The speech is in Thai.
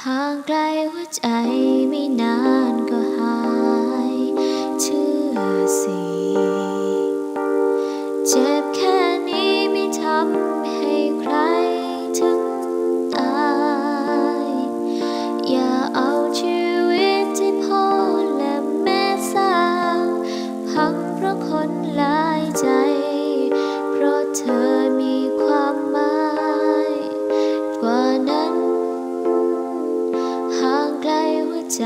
ห่างไกลหัวใจไม่นานก็หายเชื่อสิเจ็บแค่นี้ไม่ทำให้ใครถึงตายอย่าเอาชีวิตที่พ่อและแม่สร้างพังเพราะคนหลายใจเพราะเธอมีความหมายกว่านั้นห่างไกลหัวใจ